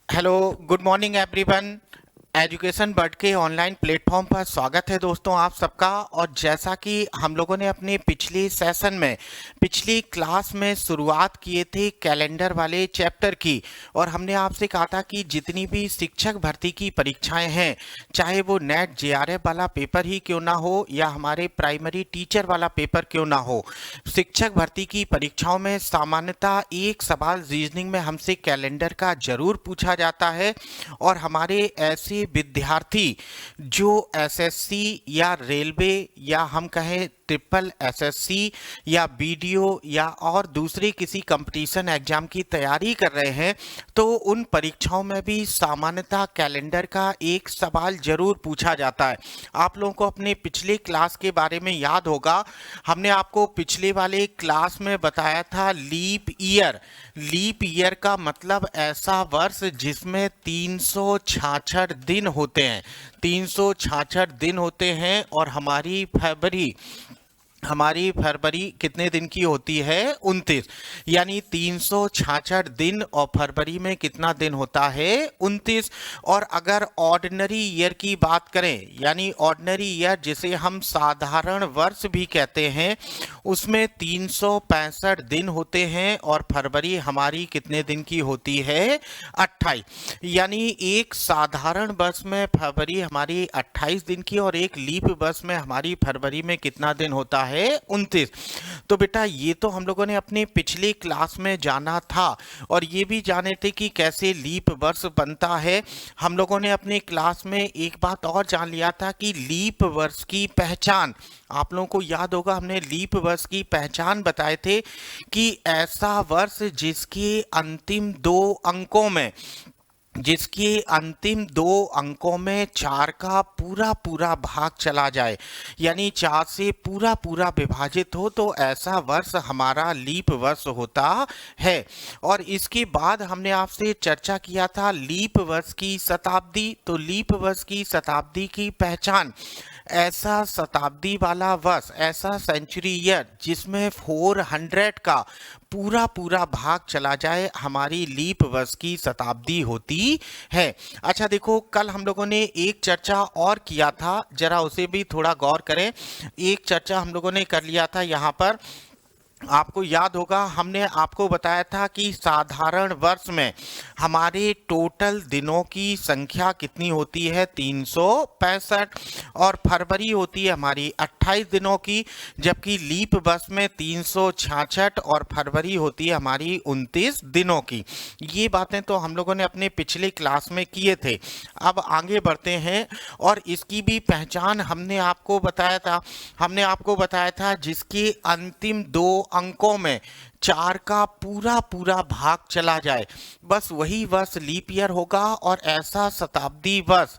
Hello, good morning everyone. Education bird के online platform पर स्वागत है दोस्तों आप सबका। और जैसा कि हम लोगों ने अपने पिछले सेशन में पिछली क्लास में शुरुआत किए थे कैलेंडर वाले चैप्टर की, और हमने आपसे कहा था कि जितनी भी शिक्षक भर्ती की परीक्षाएं हैं, चाहे वो नेट जेआरएफ वाला पेपर ही क्यों ना हो या हमारे प्राइमरी टीचर वाला पेपर क्यों ना हो, शिक्षक भर्ती की परीक्षाओं में सामान्यतः एक सवाल रीजनिंग में हमसे कैलेंडर का जरूर पूछा जाता है। और हमारे ऐसे विद्यार्थी जो एसएससी या रेलवे या हम कहें ट्रिपल एसएससी या बीडीओ या और दूसरे किसी कंपटीशन एग्जाम की तैयारी कर रहे हैं, तो उन परीक्षाओं में भी सामान्यतः कैलेंडर का एक सवाल जरूर पूछा जाता है। आप लोगों को अपने पिछले क्लास के बारे में याद होगा, हमने आपको पिछले वाले क्लास में बताया था लीप ईयर। लीप ईयर का मतलब ऐसा वर्ष जिसमें 366 दिन होते हैं। 366 दिन होते हैं और हमारी फरवरी कितने दिन की होती है? 29। यानी 366 दिन और फरवरी में कितना दिन होता है? 29। और अगर ऑर्डिनरी ईयर की बात करें, यानी ऑर्डिनरी ईयर जिसे हम साधारण वर्ष भी कहते हैं, उसमें 365 दिन होते हैं और फरवरी हमारी कितने दिन की होती है? 28। यानी एक साधारण वर्ष में फरवरी हमारी 28 दिन की और एक लीप वर्ष में हमारी फरवरी में कितना दिन होता है? 29। तो बेटा ये तो हम लोगों ने अपने पिछले क्लास में जाना था और ये भी जाने थे कि कैसे लीप वर्ष बनता है। हम लोगों ने अपने क्लास में एक बात और जान लिया था कि लीप वर्ष की पहचान, आप लोगों को याद होगा हमने लीप वर्ष की पहचान बताए थे कि ऐसा वर्ष जिसके अंतिम दो अंकों में 4 का पूरा पूरा भाग चला जाए, यानी 4 से पूरा पूरा विभाजित हो, तो ऐसा वर्ष हमारा लीप वर्ष होता है। और इसके बाद हमने आपसे चर्चा किया था लीप वर्ष की शताब्दी। तो लीप वर्ष की शताब्दी की पहचान, ऐसा शताब्दी वाला वर्ष, ऐसा सेंचुरी ईयर जिसमें 400 का पूरा पूरा भाग चला जाए, हमारी लीप वर्ष की शताब्दी होती है। अच्छा देखो, कल हम लोगों ने एक चर्चा और किया था, जरा उसे भी थोड़ा गौर करें। एक चर्चा हम लोगों ने कर लिया था यहाँ पर, आपको याद होगा हमने आपको बताया था कि साधारण वर्ष में हमारे टोटल दिनों की संख्या कितनी होती है? 365। और फरवरी होती है हमारी 28 दिनों की, जबकि लीप वर्ष में 366 और फरवरी होती है हमारी 29 दिनों की। ये बातें तो हम लोगों ने अपने पिछले क्लास में किए थे। अब आगे बढ़ते हैं और इसकी भी पहचान हमने आपको बताया था जिसके अंतिम दो अंकों में 4 का पूरा पूरा भाग चला जाए, बस वही वर्ष लीप ईयर होगा। और ऐसा शताब्दी वर्ष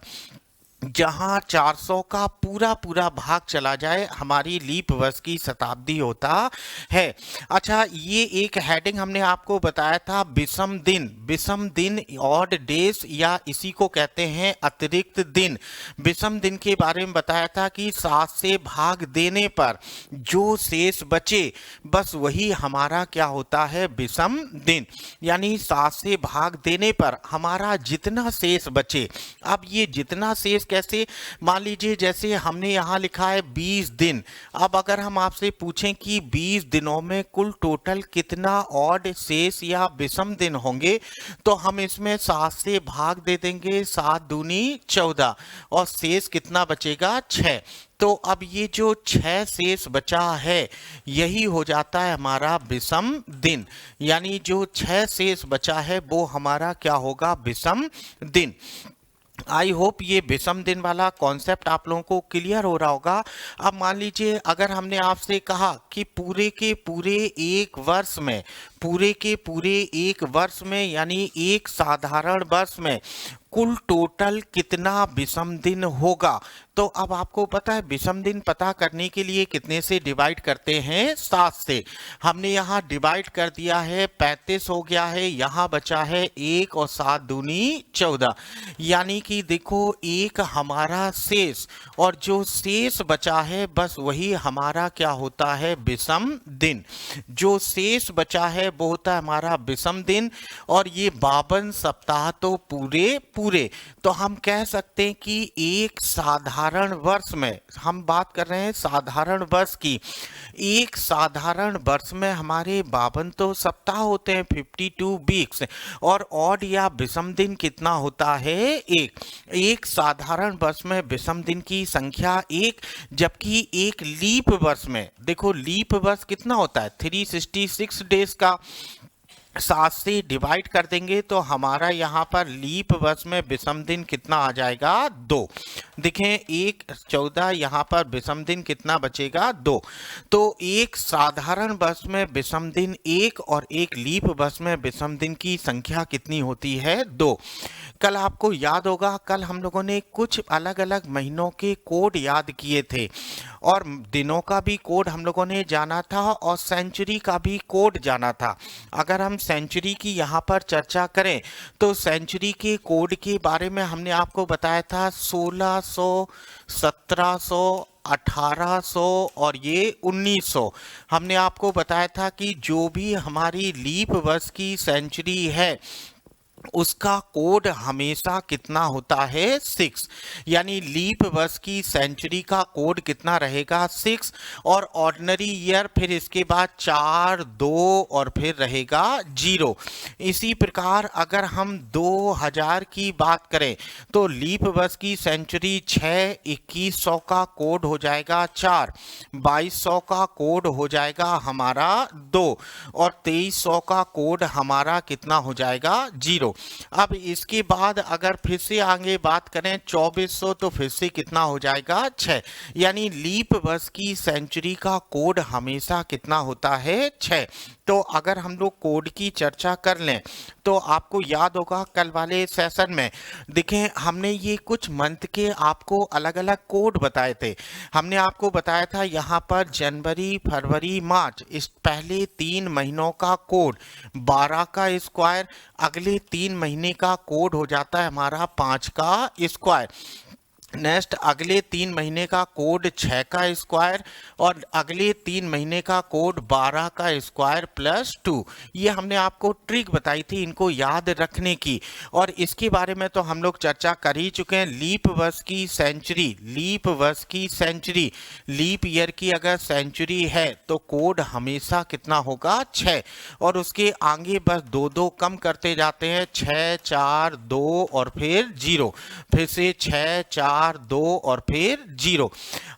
जहां 400 का पूरा पूरा भाग चला जाए, हमारी लीप वर्ष की शताब्दी होता है। अच्छा, ये एक हेडिंग हमने आपको बताया था विषम दिन। विषम दिन, ऑड डेज, या इसी को कहते हैं अतिरिक्त दिन। विषम दिन के बारे में बताया था कि 7 से भाग देने पर जो शेष बचे, बस वही हमारा क्या होता है? विषम दिन। यानी 7 से भाग देने पर हमारा जितना शेष बचे, अब ये जितना शेष कैसे? मान लीजिए जैसे हमने यहाँ लिखा है 20 दिन। अब अगर हम आपसे पूछें कि 20 दिनों में कुल टोटल कितना ऑड शेष या विषम दिन होंगे, तो हम इसमें 7 से भाग दे देंगे, 7 दूनी 14, और शेष कितना बचेगा? 6। तो अब ये जो 6 शेष बचा है, यही हो जाता है हमारा विषम दिन। यानी जो 6 शेष बचा है वो हमारा क्या होगा? विषम दिन। आई होप ये विषम दिन वाला कॉन्सेप्ट आप लोगों को क्लियर हो रहा होगा। अब मान लीजिए अगर हमने आपसे कहा कि पूरे के पूरे एक वर्ष में यानी एक साधारण वर्ष में कुल टोटल कितना विषम दिन होगा, तो अब आपको पता है विषम दिन पता करने के लिए कितने से डिवाइड करते हैं? 7 से। हमने यहाँ डिवाइड कर दिया है, 35 हो गया है, यहाँ बचा है 1 और 7 दूनी 14। यानी कि देखो एक हमारा शेष, और जो शेष बचा है बस वही हमारा क्या होता है? विषम दिन। जो शेष बचा है वो होता है हमारा विषम दिन, और ये 52 सप्ताह तो पूरे पूरे। तो हम कह सकते हैं कि एक साधारण वर्ष में, हम बात कर रहे हैं साधारण वर्ष की, एक साधारण वर्ष में हमारे 52 तो सप्ताह होते हैं, 52 वीक्स। और ऑड या विषम दिन कितना होता है? एक साधारण वर्ष में विषम दिन की संख्या एक, जबकि एक लीप वर्ष में, देखो लीप वर्ष कितना होता है? 366 डेज का 7 से डिवाइड कर देंगे तो हमारा यहाँ पर लीप वर्ष में विषम दिन कितना आ जाएगा? 2। देखें 1 14, यहाँ पर विषम दिन कितना बचेगा? 2। तो एक साधारण वर्ष में विषम दिन 1 और एक लीप वर्ष में विषम दिन की संख्या कितनी होती है? 2। कल आपको याद होगा, कल हम लोगों ने कुछ अलग अलग महीनों के कोड याद किए थे, और दिनों का भी कोड हम लोगों ने जाना था और सेंचुरी का भी कोड जाना था। अगर हम सेंचुरी की यहाँ पर चर्चा करें तो सेंचुरी के कोड के बारे में हमने आपको बताया था 1600, 1700, 1800 और ये 1900। हमने आपको बताया था कि जो भी हमारी लीप वर्ष की सेंचुरी है उसका कोड हमेशा कितना होता है? 6। यानी लीप वर्ष की सेंचुरी का कोड कितना रहेगा? 6। और ऑर्डिनरी ईयर फिर इसके बाद 4, 2 और फिर रहेगा 0। इसी प्रकार अगर हम 2000 की बात करें तो लीप वर्ष की सेंचुरी 6, 2100 का कोड हो जाएगा 4, 2200 का कोड हो जाएगा हमारा 2 और 2300 का कोड हमारा कितना हो जाएगा? 0। अब इसके बाद अगर फिर से आगे बात करें 2400 तो फिर से कितना हो जाएगा? 6। यानी लीप वर्ष की सेंचुरी का कोड हमेशा कितना होता है? 6। तो अगर हम लोग कोड की चर्चा कर लें तो आपको याद होगा कल वाले सेशन में देखें हमने ये कुछ मंथ के आपको अलग अलग कोड बताए थे। हमने आपको बताया था यहाँ पर जनवरी, फरवरी, मार्च, इस पहले 3 महीनों का कोड 12 का स्क्वायर, अगले 3 महीने का कोड हो जाता है हमारा 5 का स्क्वायर। नेक्स्ट अगले 3 महीने का कोड 6 का स्क्वायर और अगले 3 महीने का कोड 12 का स्क्वायर प्लस 2। ये हमने आपको ट्रिक बताई थी इनको याद रखने की, और इसके बारे में तो हम लोग चर्चा कर ही चुके हैं। लीप वर्ष की सेंचुरी, लीप वर्ष की सेंचुरी, लीप ईयर की अगर सेंचुरी है तो कोड हमेशा कितना होगा? 6। और उसके आगे बस 2 कम करते जाते हैं, 6, 4, 2 और फिर 0, फिर से 6, 4, 2 और फिर 0।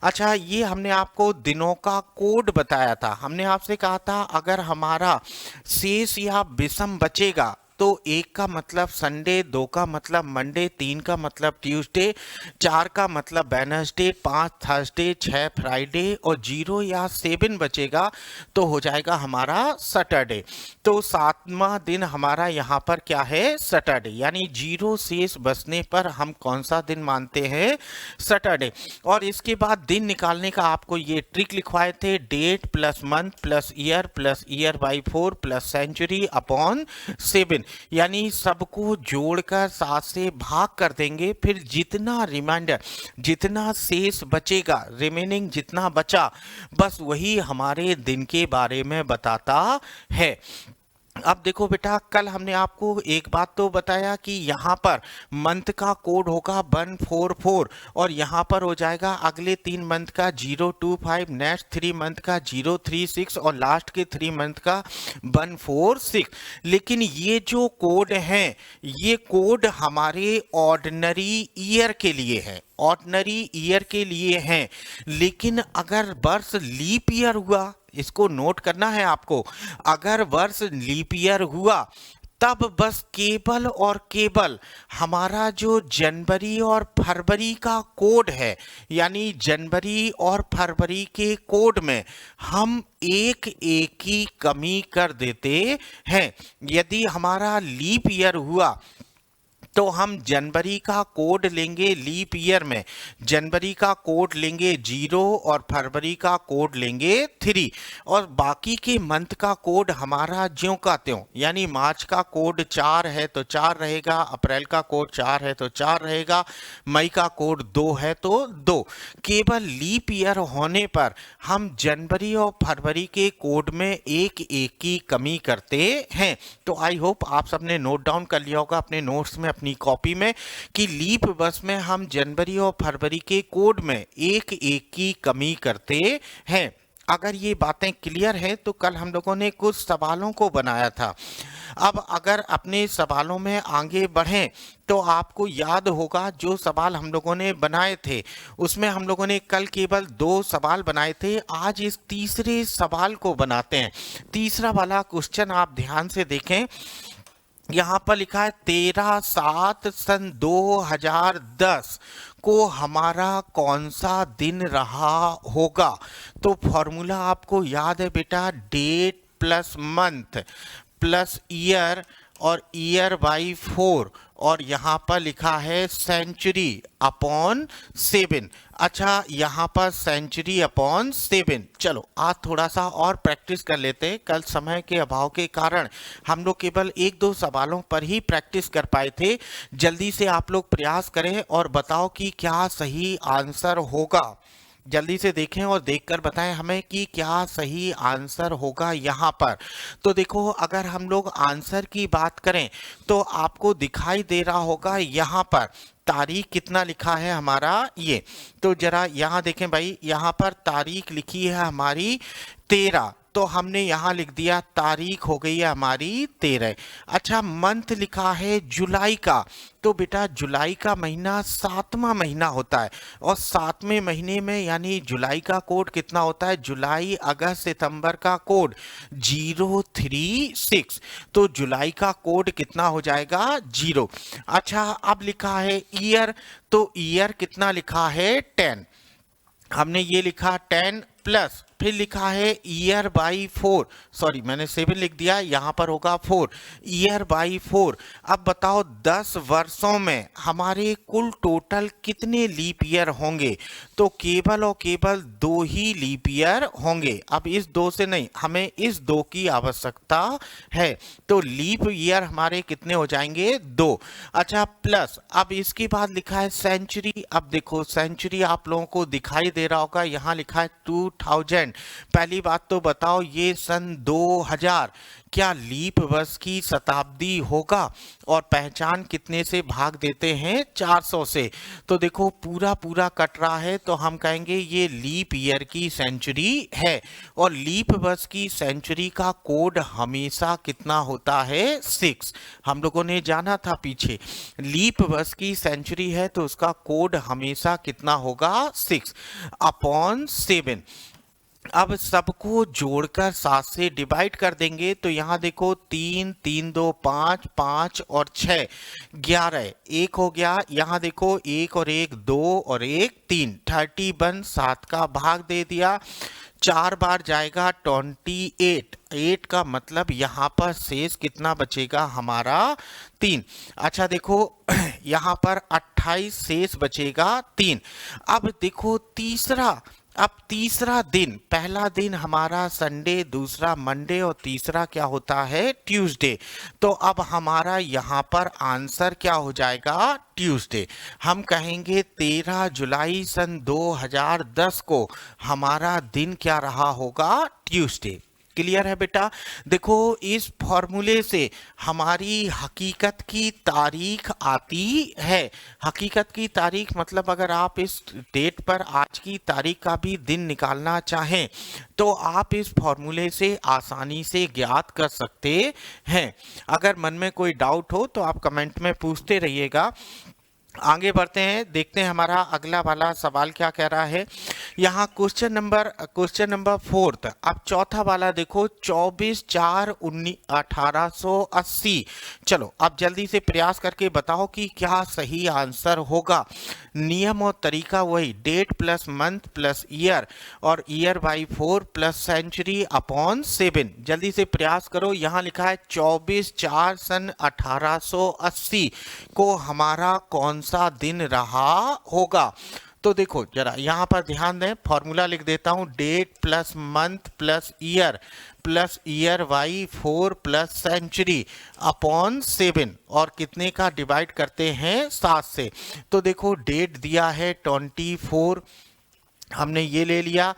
अच्छा, ये हमने आपको दिनों का कोड बताया था। हमने आपसे कहा था अगर हमारा शेष या विषम बचेगा तो 1 का मतलब संडे, 2 का मतलब मंडे, 3 का मतलब ट्यूसडे, 4 का मतलब वेडनेसडे, 5 थर्सडे, 6 फ्राइडे और 0 या 7 बचेगा तो हो जाएगा हमारा सैटरडे। तो 7वां दिन हमारा यहाँ पर क्या है? सैटरडे। यानी 0 शेष बचने पर हम कौन सा दिन मानते हैं? सैटरडे। और इसके बाद दिन निकालने का आपको ये ट्रिक लिखवाए थे, date plus month plus year by 4 plus century upon 7। यानी सबको जोड़कर 7 से भाग कर देंगे, फिर जितना रिमाइंडर, जितना शेष बचेगा, रिमेनिंग जितना बचा, बस वही हमारे दिन के बारे में बताता है। अब देखो बेटा, कल हमने आपको एक बात तो बताया कि यहाँ पर मंथ का कोड होगा 144 और यहाँ पर हो जाएगा अगले 3 मंथ का 025, नेक्स्ट 3 मंथ का 036 और लास्ट के 3 मंथ का 146। लेकिन ये जो कोड हैं ये कोड हमारे ऑर्डिनरी ईयर के लिए है, ऑर्डिनरी ईयर के लिए हैं। लेकिन अगर वर्ष लीप ईयर हुआ, इसको नोट करना है आपको, अगर वर्ष लीप ईयर हुआ तब बस केवल और केवल हमारा जो जनवरी और फरवरी का कोड है, यानी जनवरी और फरवरी के कोड में हम एक की कमी कर देते हैं। यदि हमारा लीप ईयर हुआ तो हम जनवरी का कोड लेंगे लीप ईयर में, जनवरी का कोड लेंगे 0 और फरवरी का कोड लेंगे 3 और बाकी के मंथ का कोड हमारा ज्यों का त्यों, यानी मार्च का कोड 4 है तो 4 रहेगा, अप्रैल का कोड 4 है तो 4 रहेगा, मई का कोड 2 है तो 2। केवल लीप ईयर होने पर हम जनवरी और फरवरी के कोड में एक एक की कमी करते हैं। तो आई होप आप सबने नोट डाउन कर लिया होगा अपने नोट्स में, अपनी कॉपी में, कि लीप वर्ष में हम जनवरी और फरवरी के कोड में एक एक की कमी करते हैं। अगर ये बातें क्लियर हैं तो कल हम लोगों ने कुछ सवालों को बनाया था। अब अगर अपने सवालों में आगे बढ़ें तो आपको याद होगा जो सवाल हम लोगों ने बनाए थे उसमें हम लोगों ने कल केवल 2 सवाल बनाए थे। आज इस तीसरे सवाल को बनाते हैं। तीसरा वाला क्वेश्चन आप ध्यान से देखें, यहाँ पर लिखा है 13/7 सन 2010 को हमारा कौन सा दिन रहा होगा। तो फॉर्मूला आपको याद है बेटा, date plus month plus year और ईयर बाई 4 और यहाँ पर लिखा है सेंचुरी अपॉन 7। अच्छा, यहाँ पर सेंचुरी अपॉन 7। चलो आज थोड़ा सा और प्रैक्टिस कर लेते हैं। कल समय के अभाव के कारण हम लोग केवल 1-2 सवालों पर ही प्रैक्टिस कर पाए थे। जल्दी से आप लोग प्रयास करें और बताओ कि क्या सही आंसर होगा। जल्दी से देखें और देखकर बताएं हमें कि क्या सही आंसर होगा यहाँ पर। तो देखो, अगर हम लोग आंसर की बात करें तो आपको दिखाई दे रहा होगा यहाँ पर तारीख कितना लिखा है हमारा ये। तो जरा यहाँ देखें भाई, यहाँ पर तारीख लिखी है हमारी 13, तो हमने यहाँ लिख दिया तारीख हो गई है हमारी 13। अच्छा, मंथ लिखा है जुलाई का, तो बेटा जुलाई का महीना 7वां महीना होता है और 7वें महीने में यानी जुलाई का कोड कितना होता है, जुलाई अगस्त सितंबर का कोड 036, तो जुलाई का कोड कितना हो जाएगा 0। अच्छा, अब लिखा है ईयर, तो ईयर कितना लिखा है 10, हमने ये लिखा 10 प्लस फिर लिखा है ईयर बाई 4, सॉरी मैंने 7 लिख दिया, यहाँ पर होगा 4, ईयर बाई 4। अब बताओ 10 वर्षों में हमारे कुल टोटल कितने लीप ईयर होंगे। तो केवल और केवल 2 ही लीप ईयर होंगे। अब इस 2 से नहीं, हमें इस 2 की आवश्यकता है, तो लीप ईयर हमारे कितने हो जाएंगे 2। अच्छा, प्लस अब इसके बाद लिखा है सेंचुरी। अब देखो सेंचुरी आप लोगों को दिखाई दे रहा होगा, यहाँ लिखा है 2000। पहली बात तो बताओ ये सन 2000 क्या लीप वर्ष की शताब्दी होगा, और पहचान कितने से भाग देते हैं 400 से। तो देखो पूरा पूरा कट रहा है, तो हम कहेंगे ये लीप ईयर की सेंचुरी है। और लीप वर्ष की सेंचुरी का कोड हमेशा कितना होता है 6। हम लोगों ने जाना था पीछे, लीप वर्ष की सेंचुरी है तो उसका कोड हमेशा कितना होगा 6 अपॉन 7। अब सबको जोड़कर 7 से डिवाइड कर देंगे, तो यहाँ देखो 3 3 2 5 5 और 6 11, 1 हो गया। यहाँ देखो 1 और 1 2 और 1 3, 31 7 का भाग दे दिया, 4 बार जाएगा 28, 8 का मतलब यहाँ पर शेष कितना बचेगा हमारा 3। अच्छा देखो यहाँ पर 28 शेष बचेगा 3। अब देखो तीसरा दिन, पहला दिन हमारा संडे, दूसरा मंडे और तीसरा क्या होता है ट्यूसडे। तो अब हमारा यहाँ पर आंसर क्या हो जाएगा ट्यूसडे। हम कहेंगे 13 जुलाई सन 2010 को हमारा दिन क्या रहा होगा ट्यूसडे। क्लियर है बेटा। देखो इस फॉर्मूले से हमारी हकीकत की तारीख आती है। हकीकत की तारीख मतलब अगर आप इस डेट पर आज की तारीख का भी दिन निकालना चाहें तो आप इस फॉर्मूले से आसानी से ज्ञात कर सकते हैं। अगर मन में कोई डाउट हो तो आप कमेंट में पूछते रहिएगा। आगे बढ़ते हैं, देखते हैं हमारा अगला वाला सवाल क्या कह रहा है। यहाँ क्वेश्चन नंबर फोर्थ। अब चौथा वाला देखो, 24/4/1880। चलो अब जल्दी से प्रयास करके बताओ कि क्या सही आंसर होगा। नियम और तरीका वही, date plus month plus year और year by 4 plus century upon 7। जल्दी से प्रयास करो। यहाँ लिखा है 24/4/1880 को हमारा कौन सा दिन रहा होगा। तो देखो जरा यहाँ पर ध्यान दें, फॉर्मूला लिख देता हूँ, date plus month plus year by 4 plus century upon 7 और कितने का डिवाइड करते हैं 7 से। तो देखो डेट दिया है 24, हमने ये ले लिया।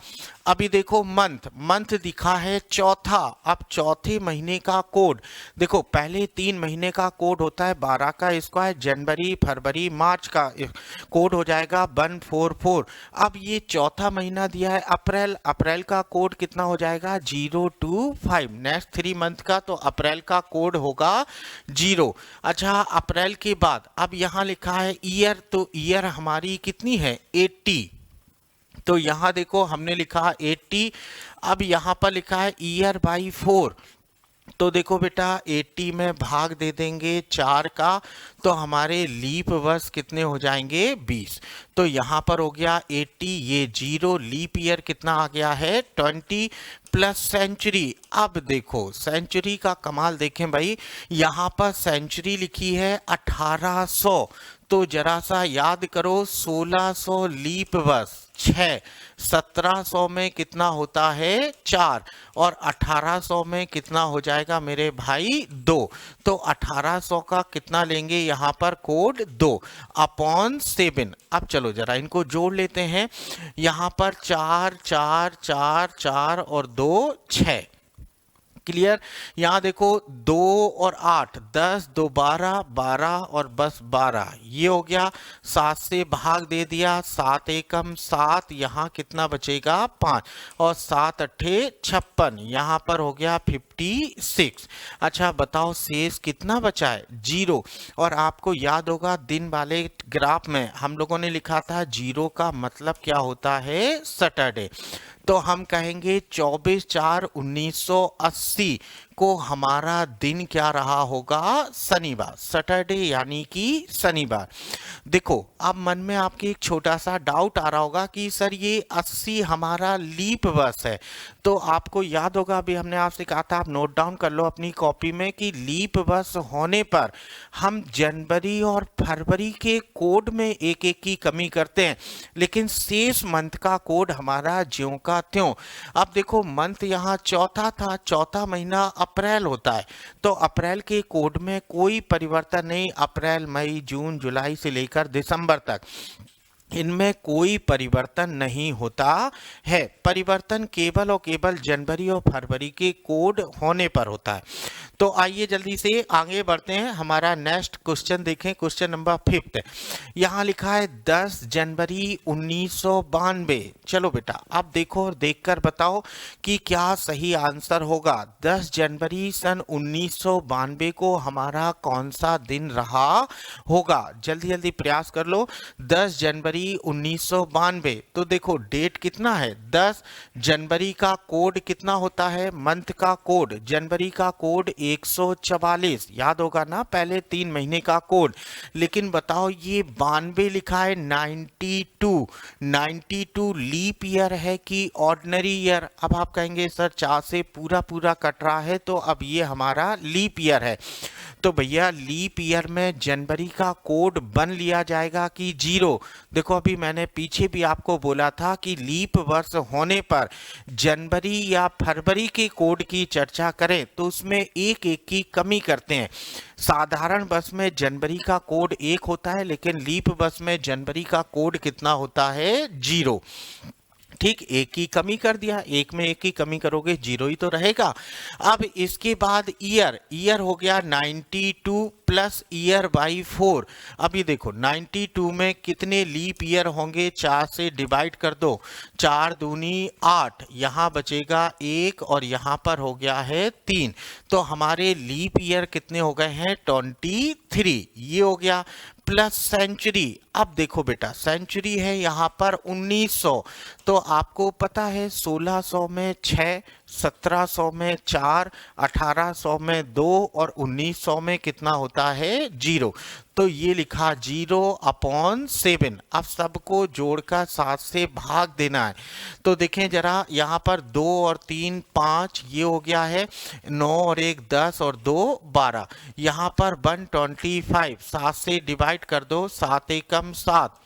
अभी देखो मंथ दिखा है चौथा। अब चौथे महीने का कोड देखो, पहले 3 महीने का कोड होता है 12 का स्क्वायर, जनवरी फरवरी मार्च का कोड हो जाएगा 144। अब ये चौथा महीना दिया है अप्रैल का कोड कितना हो जाएगा 025। नेक्स्ट 3 मंथ का तो अप्रैल का कोड होगा 0। अच्छा अप्रैल के बाद अब यहाँ लिखा है ईयर, तो ईयर हमारी कितनी है 80। तो यहाँ देखो हमने लिखा 80। अब यहाँ पर लिखा है ईयर बाई 4। तो देखो बेटा 80 में भाग दे देंगे 4 का, तो हमारे लीप वर्ष कितने हो जाएंगे 20। तो यहाँ पर हो गया 80, ये 0, लीप ईयर कितना आ गया है 20 प्लस सेंचुरी। अब देखो सेंचुरी का कमाल देखें भाई, यहाँ पर सेंचुरी लिखी है 1800। तो जरा सा याद करो, 1600 लीप वर्ष 6, 1700 में कितना होता है 4 और 1800 में कितना हो जाएगा मेरे भाई 2। तो 1800 का कितना लेंगे यहाँ पर कोड 2 अपॉन 7। अब चलो जरा इनको जोड़ लेते हैं। यहाँ पर 4 4 4 4 और 2 6। क्लियर। यहाँ देखो 2 और 8 10, 2 12, 12 और बस 12, ये हो गया। 7 से भाग दे दिया, 7 एकम 7, यहाँ कितना बचेगा 5 और 7 अट्ठे 56, यहाँ पर हो गया 56। अच्छा बताओ शेष कितना बचा है 0। और आपको याद होगा दिन वाले ग्राफ में हम लोगों ने लिखा था 0 का मतलब क्या होता है सैटरडे। तो हम कहेंगे 24/4/1980 को हमारा दिन क्या रहा होगा शनिवार, सैटरडे यानी कि शनिवार। देखो अब मन में आपके एक छोटा सा डाउट आ रहा होगा कि सर ये 80 हमारा लीप वर्ष है। तो आपको याद होगा अभी हमने आपसे कहा था, आप नोट डाउन कर लो अपनी कॉपी में कि लीप वर्ष होने पर हम जनवरी और फरवरी के कोड में एक एक की कमी करते हैं, लेकिन शेष मंथ का कोड हमारा ज्यों का त्यों। अब देखो मंथ यहाँ चौथा था, चौथा महीना अप्रैल होता है, तो अप्रैल के कोड में कोई परिवर्तन नहीं। अप्रैल मई जून जुलाई से लेकर दिसंबर तक इनमें कोई परिवर्तन नहीं होता है। परिवर्तन केवल और केवल जनवरी और फरवरी के कोड होने पर होता है। तो आइए जल्दी से आगे बढ़ते हैं। हमारा नेक्स्ट क्वेश्चन देखें, क्वेश्चन नंबर 5। यहाँ लिखा है 10 जनवरी 1992। चलो बेटा अब देखो और देखकर बताओ कि क्या सही आंसर होगा। 10 जनवरी सन 1992 को हमारा कौन सा दिन रहा होगा। जल्दी जल्दी प्रयास कर लो। 10 जनवरी 1992। तो देखो डेट कितना है 10, जनवरी का कोड कितना होता है, मंथ का कोड जनवरी का कोड 144, याद होगा ना पहले 3 महीने का कोड। लेकिन बताओ ये 92 लिखा है 92 लीप ईयर है कि ऑर्डिनरी ईयर। अब आप कहेंगे सर 4 से पूरा पूरा कट रहा है, तो अब ये हमारा लीप ईयर है। तो भैया लीप ईयर में जनवरी का कोड बन लिया जाएगा कि 0। देखो अभी मैंने पीछे भी आपको बोला था कि लीप वर्ष होने पर जनवरी या फरवरी के कोड की चर्चा करें तो उसमें एक एक की कमी करते हैं। साधारण वर्ष में जनवरी का कोड 1 होता है, लेकिन लीप वर्ष में जनवरी का कोड कितना होता है 0। ठीक, एक की कमी कर दिया, एक में एक की कमी करोगे 0 ही तो रहेगा। अब इसके बाद ईयर हो गया 92 प्लस ईयर बाई 4। अभी देखो 92 में कितने लीप ईयर होंगे, 4 से डिवाइड कर दो, 4 दूनी 8, यहाँ बचेगा 1 और यहाँ पर हो गया है 3। तो हमारे लीप ईयर कितने हो गए हैं 23, ये हो गया। Plus century. अब देखो बेटा, सेंचुरी है यहाँ पर 1900, तो आपको पता है 1600 में 6, 1700 में 4, 1800 में 2 और 1900 में कितना होता है 0। तो ये लिखा 0/7। अब सबको जोड़कर 7 से भाग देना है। तो देखें जरा, यहाँ पर 2 और 3 5, ये हो गया है 9 और 1 10 और 2 12। यहाँ पर 125, 7 से डिवाइड कर दो, 7 एकम 7,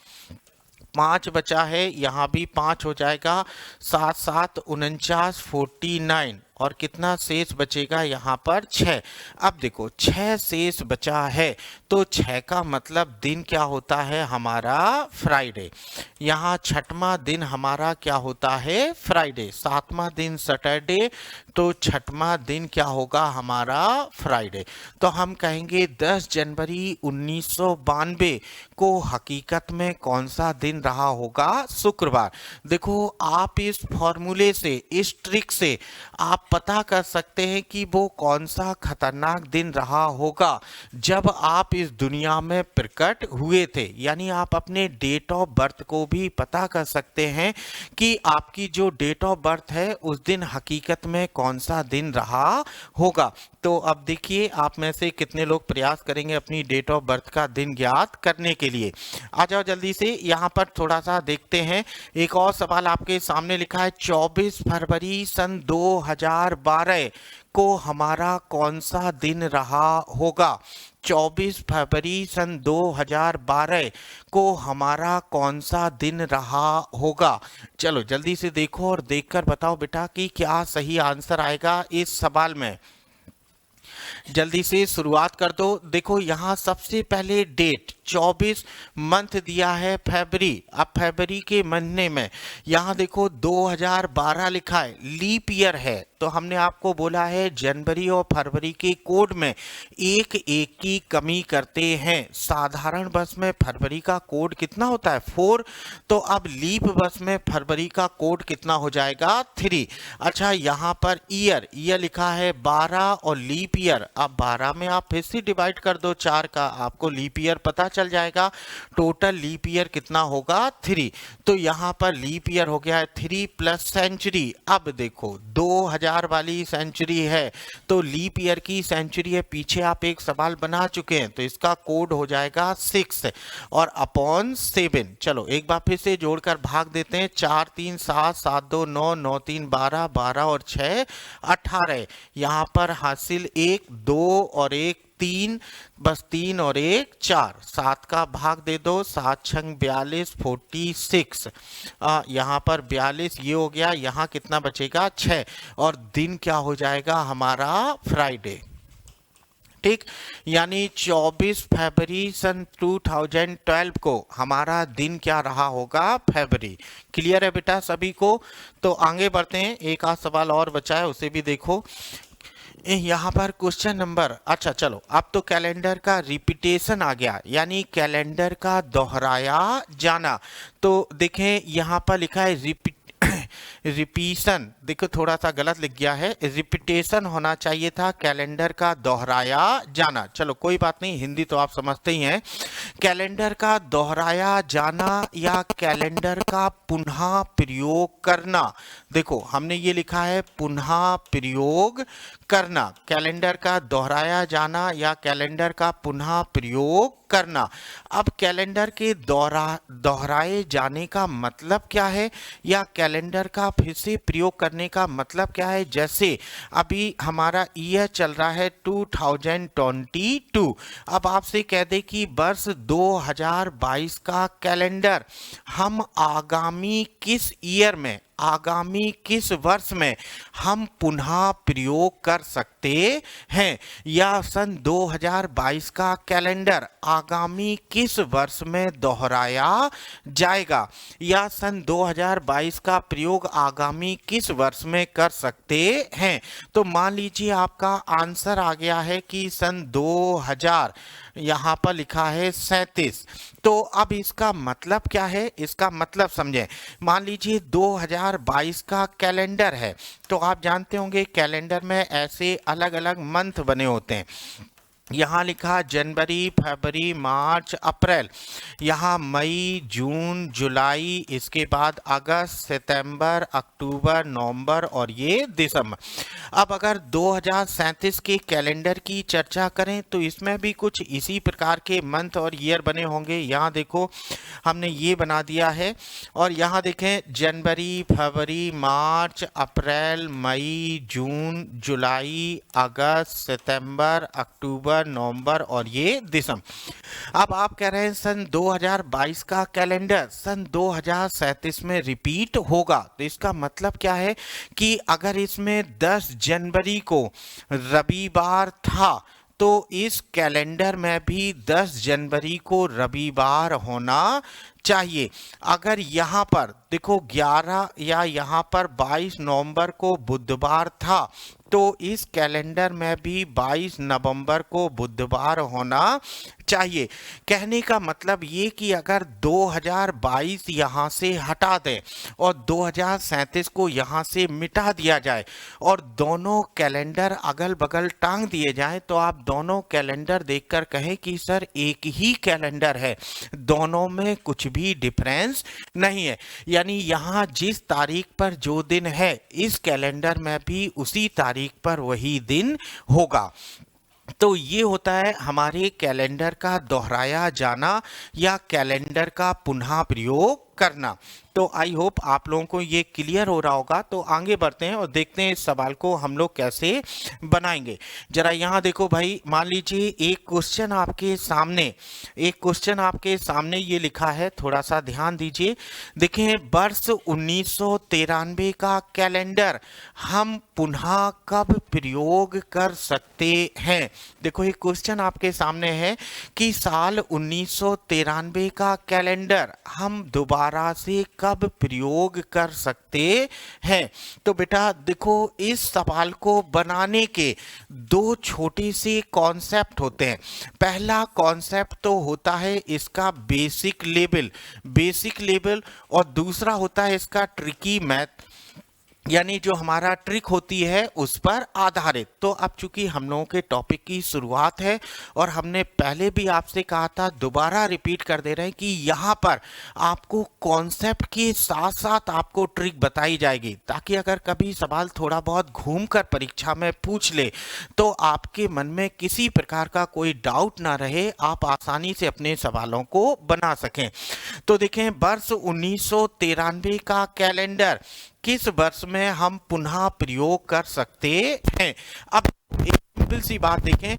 5 बचा है, यहाँ भी 5 हो जाएगा, 7 7 49, 49 और कितना शेष बचेगा यहाँ पर 6। अब देखो 6 शेष बचा है, तो 6 का मतलब दिन क्या होता है हमारा फ्राइडे। यहाँ छठवां दिन हमारा क्या होता है फ्राइडे, सातवां दिन सैटरडे, तो छठवां दिन क्या होगा हमारा फ्राइडे। तो हम कहेंगे 10 जनवरी 1992 को हकीकत में कौन सा दिन रहा होगा, शुक्रवार। देखो आप इस फॉर्मूले से, इस ट्रिक से आप पता कर सकते हैं कि वो कौन सा खतरनाक दिन रहा होगा जब आप इस दुनिया में प्रकट हुए थे। यानी आप अपने डेट ऑफ बर्थ को भी पता कर सकते हैं कि आपकी जो डेट ऑफ बर्थ है उस दिन हकीकत में कौन सा दिन रहा होगा। तो अब देखिए आप में से कितने लोग प्रयास करेंगे अपनी डेट ऑफ बर्थ का दिन ज्ञात करने के लिए। आ जाओ जल्दी से, यहाँ पर थोड़ा सा देखते हैं। एक और सवाल आपके सामने लिखा है 24 फरवरी सन 2012 को हमारा कौन सा दिन रहा होगा। 24 फरवरी सन 2012 को हमारा कौन सा दिन रहा होगा। चलो जल्दी से देखो और देखकर बताओ बेटा कि क्या सही आंसर आएगा इस सवाल में। जल्दी से शुरुआत कर दो। देखो यहाँ सबसे पहले डेट 24, मंथ दिया है फरवरी। अब फरवरी के महीने में यहाँ देखो 2012 लिखा है, लीप ईयर है। तो हमने आपको बोला है जनवरी और फरवरी के कोड में एक एक की कमी करते हैं। साधारण बस में फरवरी का कोड कितना होता है 4, तो अब लीप बस में फरवरी का कोड कितना हो जाएगा 3। अच्छा यहाँ पर ईयर, ईयर लिखा है 12 और लीप ईयर। अब 12 में आप फिर से डिवाइड कर दो 4 का, आपको लीप ईयर पता चल जाएगा। टोटल लीप ईयर कितना होगा 3। तो यहाँ पर लीप ईयर हो गया है 3 प्लस सेंचुरी। अब देखो 2000 वाली सेंचुरी है, तो लीप ईयर की सेंचुरी है, पीछे आप एक सवाल बना चुके हैं, तो इसका कोड हो जाएगा 6 और अपॉन 7। चलो एक बार फिर से जोड़कर भाग देते हैं। 4 3 7, 7 2 9, 9 3 12, 12 और 6 18। यहाँ पर हासिल 1 2 और 1 3, बस 3 और 1 4, 7 का भाग दे दो, 7 छंग 42, 46। यहाँ पर 42 ये हो गया, यहाँ कितना बचेगा 6 और दिन क्या हो जाएगा हमारा फ्राइडे। ठीक, यानी 24 फरवरी सन 2012 को हमारा दिन क्या रहा होगा फरवरी। क्लियर है बेटा सभी को। तो आगे बढ़ते हैं, एक आध सवाल और बचा है उसे भी देखो। यहाँ पर क्वेश्चन नंबर, अच्छा चलो अब तो कैलेंडर का रिपीटेशन आ गया, यानी कैलेंडर का दोहराया जाना। तो देखें यहाँ पर लिखा है रिपीशन, देखो थोड़ा सा गलत लिख गया है, रिपीटेशन होना चाहिए था, कैलेंडर का दोहराया जाना। चलो कोई बात नहीं, हिंदी तो आप समझते ही हैं। कैलेंडर का दोहराया जाना या कैलेंडर का पुनः प्रयोग करना। देखो हमने ये लिखा है पुनः प्रयोग करना, कैलेंडर का दोहराया जाना या कैलेंडर का पुनः प्रयोग करना। अब कैलेंडर के दोहराए जाने का मतलब क्या है या कैलेंडर का फिर से प्रयोग करने का मतलब क्या है। जैसे अभी हमारा ईयर चल रहा है 2022, अब आपसे कह दे कि वर्ष 2022 का कैलेंडर हम आगामी किस ईयर में, आगामी किस वर्ष में हम पुनः प्रयोग कर सकते हैं, या सन 2022 का कैलेंडर आगामी किस वर्ष में दोहराया जाएगा, या सन 2022 का प्रयोग आगामी किस वर्ष में कर सकते हैं। तो मान लीजिए आपका आंसर आ गया है कि सन 2000, यहाँ पर लिखा है 37। तो अब इसका मतलब क्या है, इसका मतलब समझें। मान लीजिए 2022 का कैलेंडर है, तो आप जानते होंगे कैलेंडर में ऐसे अलग अलग मंथ बने होते हैं। यहाँ लिखा जनवरी, फरवरी, मार्च, अप्रैल, यहाँ मई, जून, जुलाई, इसके बाद अगस्त, सितंबर, अक्टूबर, नवंबर और ये दिसंबर। अब अगर 2037 के कैलेंडर की चर्चा करें तो इसमें भी कुछ इसी प्रकार के मंथ और ईयर बने होंगे। यहाँ देखो हमने ये बना दिया है और यहाँ देखें जनवरी, फरवरी, मार्च, अप्रैल, मई, जून, जुलाई, अगस्त, सितंबर, अक्टूबर, नवंबर और ये दिसंबर। अब आप कह रहे हैं सन 2022 का कैलेंडर सन 2037 में रिपीट होगा, तो इसका मतलब क्या है कि अगर इसमें 10 जनवरी को रविवार था तो इस कैलेंडर में भी 10 जनवरी को रविवार होना चाहिए। अगर यहाँ पर देखो 11 या यहाँ पर 22 नवंबर को बुधवार था तो इस कैलेंडर में भी 22 नवंबर को बुधवार होना चाहिए। कहने का मतलब ये कि अगर 2022 यहाँ से हटा दें और 2037 को यहाँ से मिटा दिया जाए और दोनों कैलेंडर अगल बगल टांग दिए जाएं तो आप दोनों कैलेंडर देखकर कहें कि सर एक ही कैलेंडर है, दोनों में कुछ भी डिफरेंस नहीं है। यानी यहाँ जिस तारीख पर जो दिन है इस कैलेंडर में भी उसी तारीख पर वही दिन होगा। तो ये होता है हमारे कैलेंडर का दोहराया जाना या कैलेंडर का पुनः प्रयोग करना। तो आई होप आप लोगों को ये क्लियर हो रहा होगा। तो आगे बढ़ते हैं और देखते हैं इस सवाल को हम लोग कैसे बनाएंगे। जरा यहाँ देखो भाई, मान लीजिए एक क्वेश्चन आपके सामने ये लिखा है, थोड़ा सा ध्यान दीजिए। देखें, वर्ष 1993 का कैलेंडर हम पुनः कब प्रयोग कर सकते हैं। देखो ये क्वेश्चन आपके सामने है कि साल 1993 का कैलेंडर हम दोबारा से कब प्रयोग कर सकते हैं। तो बेटा देखो इस सवाल को बनाने के दो छोटे से कॉन्सेप्ट होते हैं। पहला कॉन्सेप्ट तो होता है इसका बेसिक लेवल और दूसरा होता है इसका ट्रिकी मैथ, यानी जो हमारा ट्रिक होती है उस पर आधारित। तो अब चूंकि हम लोगों के टॉपिक की शुरुआत है और हमने पहले भी आपसे कहा था, दोबारा रिपीट कर दे रहे हैं कि यहाँ पर आपको कॉन्सेप्ट के साथ साथ आपको ट्रिक बताई जाएगी, ताकि अगर कभी सवाल थोड़ा बहुत घूमकर परीक्षा में पूछ ले तो आपके मन में किसी प्रकार का कोई डाउट ना रहे, आप आसानी से अपने सवालों को बना सकें। तो देखें, वर्ष 1993 का कैलेंडर किस वर्ष में हम पुनः प्रयोग कर सकते हैं। अब एक सिंपल सी बात देखें,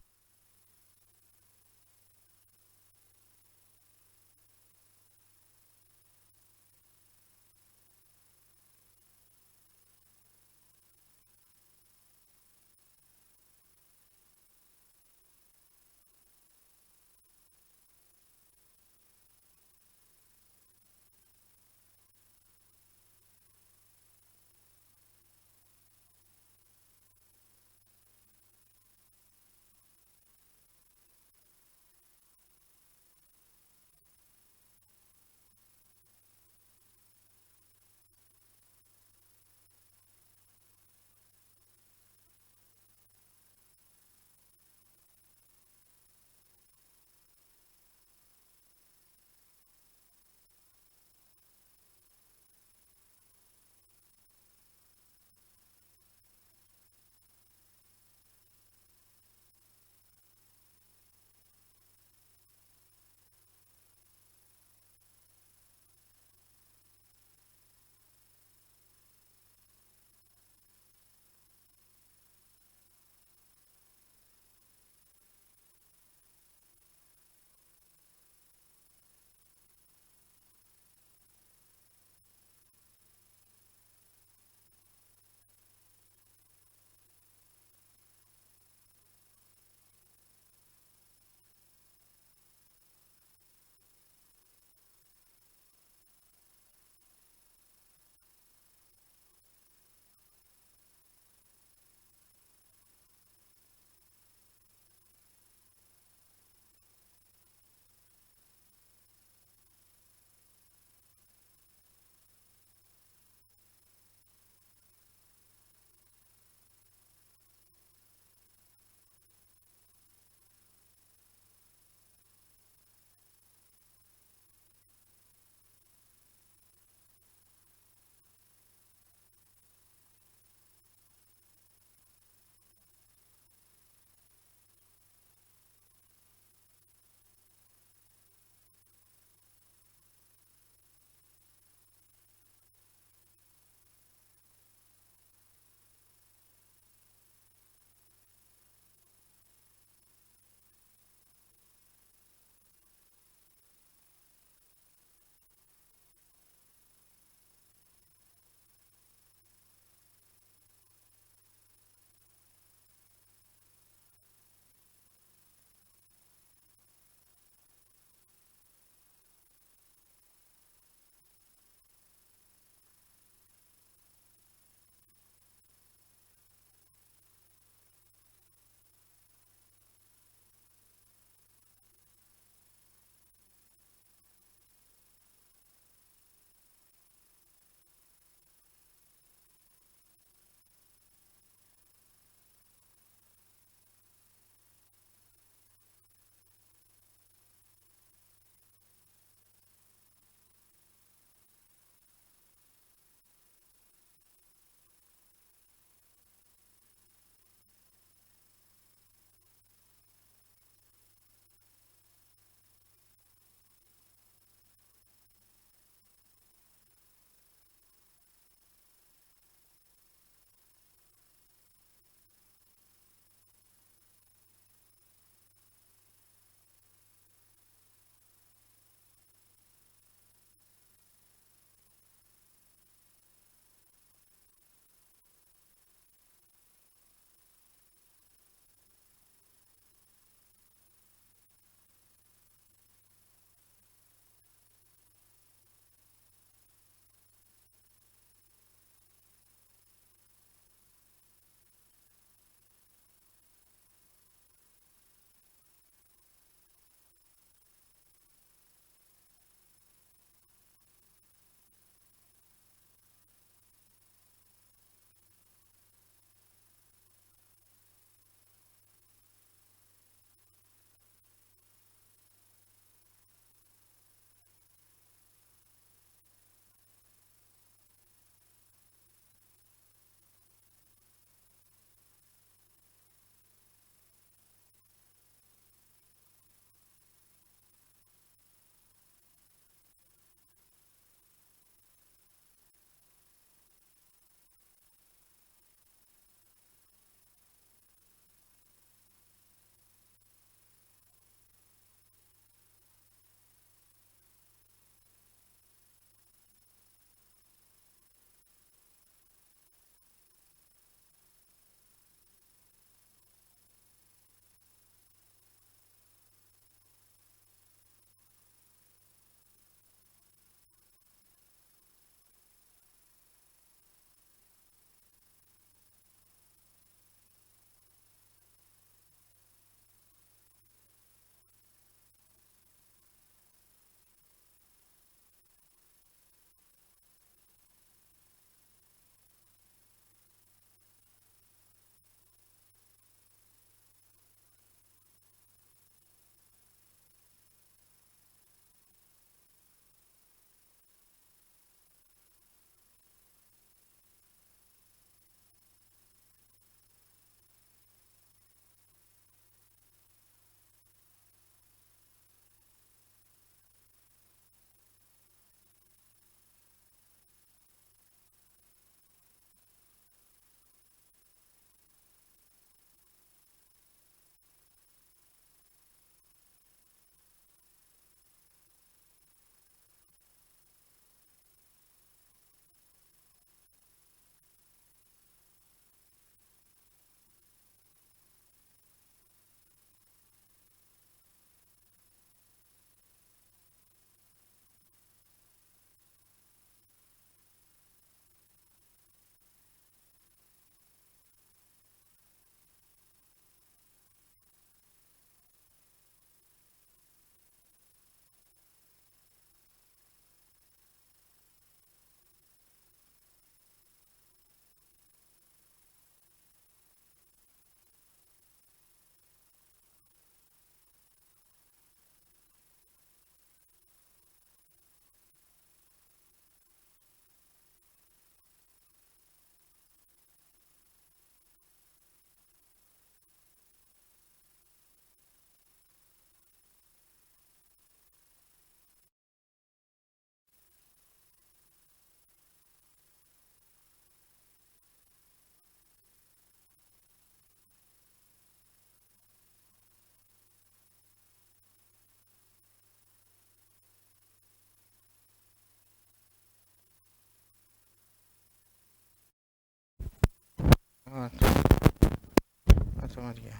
समझ गया,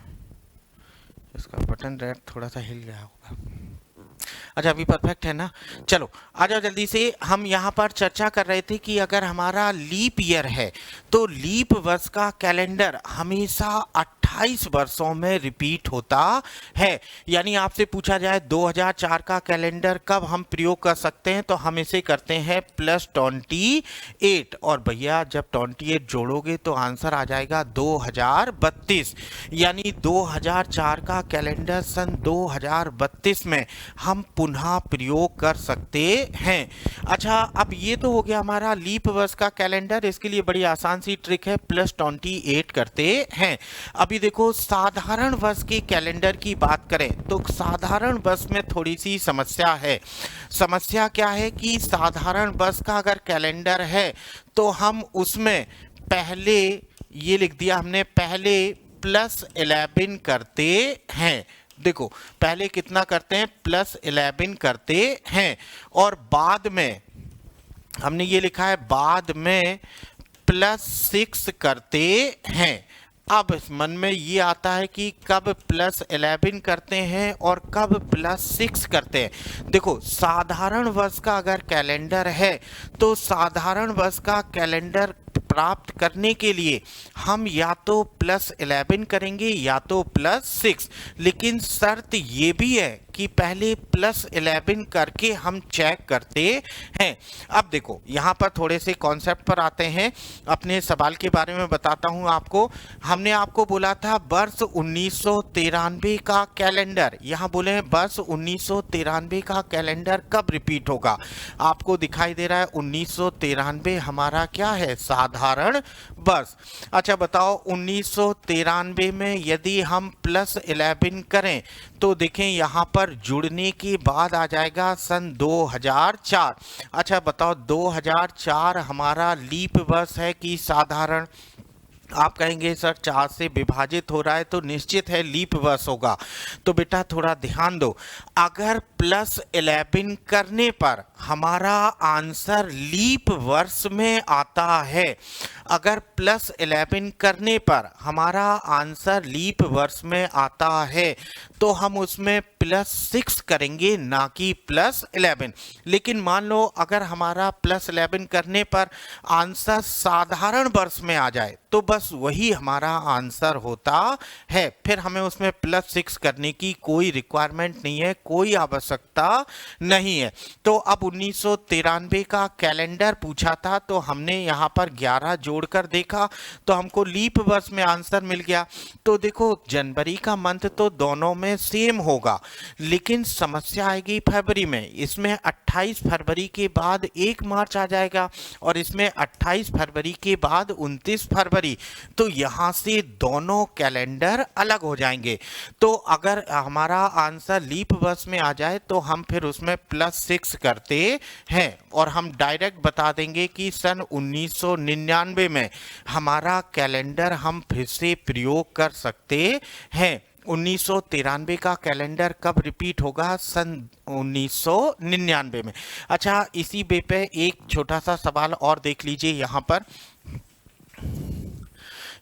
इसका बटन रेड थोड़ा सा हिल गया होगा। अच्छा अभी परफेक्ट है ना। चलो आ जाओ जल्दी से। हम यहाँ पर चर्चा कर रहे थे कि अगर हमारा लीप ईयर है तो लीप वर्ष का कैलेंडर हमेशा 28 वर्षों में रिपीट होता है। यानी आपसे पूछा जाए 2004 का कैलेंडर कब हम प्रयोग कर सकते हैं, तो हम इसे करते हैं +28, और भैया जब 28 जोड़ोगे तो आंसर आ जाएगा 2032। यानी 2004 का कैलेंडर सन 2032 में हम पुनः प्रयोग कर सकते हैं। अच्छा अब ये तो हो गया हमारा लीप वर्ष का कैलेंडर। इसके लिए बड़ी आसान सी ट्रिक है, +28 करते हैं। अभी देखो साधारण वर्ष के कैलेंडर की बात करें तो साधारण वर्ष में थोड़ी सी समस्या है। समस्या क्या है कि साधारण वर्ष का अगर कैलेंडर है तो हम उसमें पहले, ये लिख दिया हमने, पहले +11 करते हैं। देखो पहले कितना करते हैं, +11 करते हैं, और बाद में हमने ये लिखा है बाद में +6 करते हैं। अब इस मन में ये आता है कि कब +11 करते हैं और कब +6 करते हैं। देखो साधारण वर्ष का अगर कैलेंडर है तो साधारण वर्ष का कैलेंडर प्राप्त करने के लिए हम या तो +11 करेंगे या तो +6, लेकिन शर्त ये भी है कि पहले +11 करके हम चेक करते हैं। अब देखो यहाँ पर थोड़े से कॉन्सेप्ट पर आते हैं, अपने सवाल के बारे में बताता हूँ आपको। हमने आपको बोला था वर्ष 1993 का कैलेंडर, यहाँ बोले हैं वर्ष 1993 का कैलेंडर कब रिपीट होगा। आपको दिखाई दे रहा है 1993 हमारा क्या है, साधारण वर्ष। अच्छा बताओ 1993 में यदि हम +11 करें तो देखें यहाँ पर जुड़ने के बाद आ जाएगा सन 2004। अच्छा बताओ 2004 हमारा लीप वर्ष है कि साधारण। आप कहेंगे सर 4 से विभाजित हो रहा है तो निश्चित है लीप वर्ष होगा। तो बेटा थोड़ा ध्यान दो, अगर +11 करने पर हमारा आंसर लीप वर्ष में आता है, अगर +11 करने पर हमारा आंसर लीप वर्ष में आता है तो हम उसमें +6 करेंगे ना कि +11। लेकिन मान लो अगर हमारा +11 करने पर आंसर साधारण वर्ष में आ जाए तो बस वही हमारा आंसर होता है, फिर हमें उसमें +6 करने की कोई रिक्वायरमेंट नहीं है, कोई आवश्यकता नहीं है। तो अब 1993 का कैलेंडर पूछा था तो हमने यहाँ पर 11 जोड़कर देखा तो हमको लीप वर्ष में आंसर मिल गया। तो देखो जनवरी का मंथ तो दोनों में सेम होगा, लेकिन समस्या आएगी फरवरी में। इसमें 28 फरवरी के बाद 1 मार्च आ जाएगा और इसमें 28 फरवरी के बाद 29 फरवरी, तो यहाँ से दोनों कैलेंडर अलग हो जाएंगे। तो अगर हमारा आंसर लीप वर्ष में आ जाए तो हम फिर उसमें +6 करते हैं और हम डायरेक्ट बता देंगे कि सन 1999 में हमारा कैलेंडर हम फिर से प्रयोग कर सकते हैं। 1993 का कैलेंडर कब रिपीट होगा, सन 1999 में। अच्छा इसी बे पे एक छोटा सा सवाल और देख लीजिए यहाँ पर,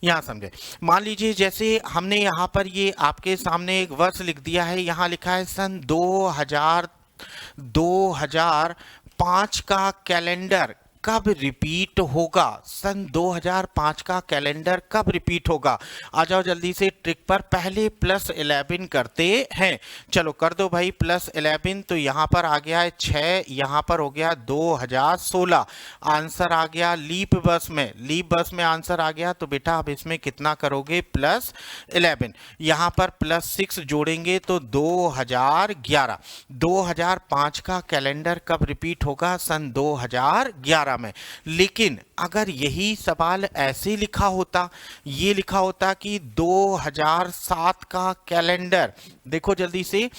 यहाँ समझे। मान लीजिए जैसे हमने यहाँ पर ये आपके सामने एक वर्ष लिख दिया है, यहाँ लिखा है सन 2005 का कैलेंडर कब रिपीट होगा, सन 2005 का कैलेंडर कब रिपीट होगा। आ जाओ जल्दी से ट्रिक पर, पहले +11 करते हैं। चलो कर दो भाई +11, तो यहाँ पर आ गया है 6, यहाँ पर हो गया 2016। आंसर आ गया लीप वर्ष में, लीप वर्ष में आंसर आ गया। तो बेटा अब इसमें कितना करोगे, +11, यहाँ पर +6 जोड़ेंगे तो 2011। 2005 का कैलेंडर कब रिपीट होगा, सन 2011 में। लेकिन अगर यही सवाल ऐसे लिखा होता, ये लिखा होता कि 2007 का कैलेंडर, देखो जल्दी से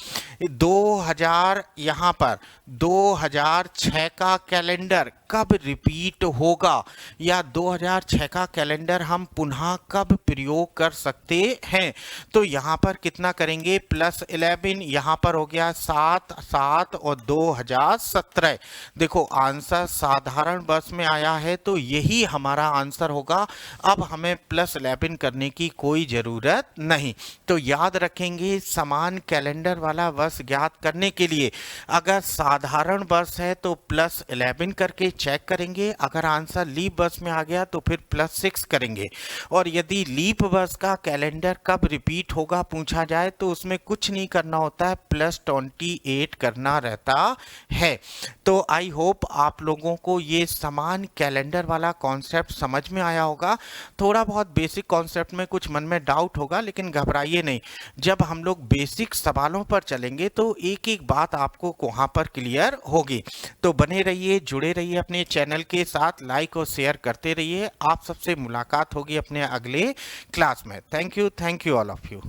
2000, यहाँ पर 2006 का कैलेंडर कब रिपीट होगा, या 2006 का कैलेंडर हम पुनः कब प्रयोग कर सकते हैं। तो यहाँ पर कितना करेंगे, +11, यहाँ पर हो गया 7 और 2017। देखो आंसर साधारण साधारण वर्ष में आया है तो यही हमारा आंसर होगा। अब हमें +11 करने की कोई ज़रूरत नहीं। तो याद रखेंगे, समान कैलेंडर वाला वर्ष ज्ञात करने के लिए अगर साधारण वर्ष है तो +11 करके चेक करेंगे, अगर आंसर लीप वर्ष में आ गया तो फिर +6 करेंगे। और यदि लीप वर्ष का कैलेंडर कब रिपीट होगा पूछा जाए तो उसमें कुछ नहीं करना होता है, +28 करना रहता है। तो आई होप आप लोगों को ये समान कैलेंडर वाला कॉन्सेप्ट समझ में आया होगा। थोड़ा बहुत बेसिक कॉन्सेप्ट में कुछ मन में डाउट होगा, लेकिन घबराइए नहीं, जब हम लोग बेसिक सवालों पर चलेंगे तो एक एक बात आपको वहाँ पर क्लियर होगी। तो बने रहिए, जुड़े रहिए अपने चैनल के साथ, लाइक और शेयर करते रहिए। आप सबसे मुलाकात होगी अपने अगले क्लास में। Thank you all of you.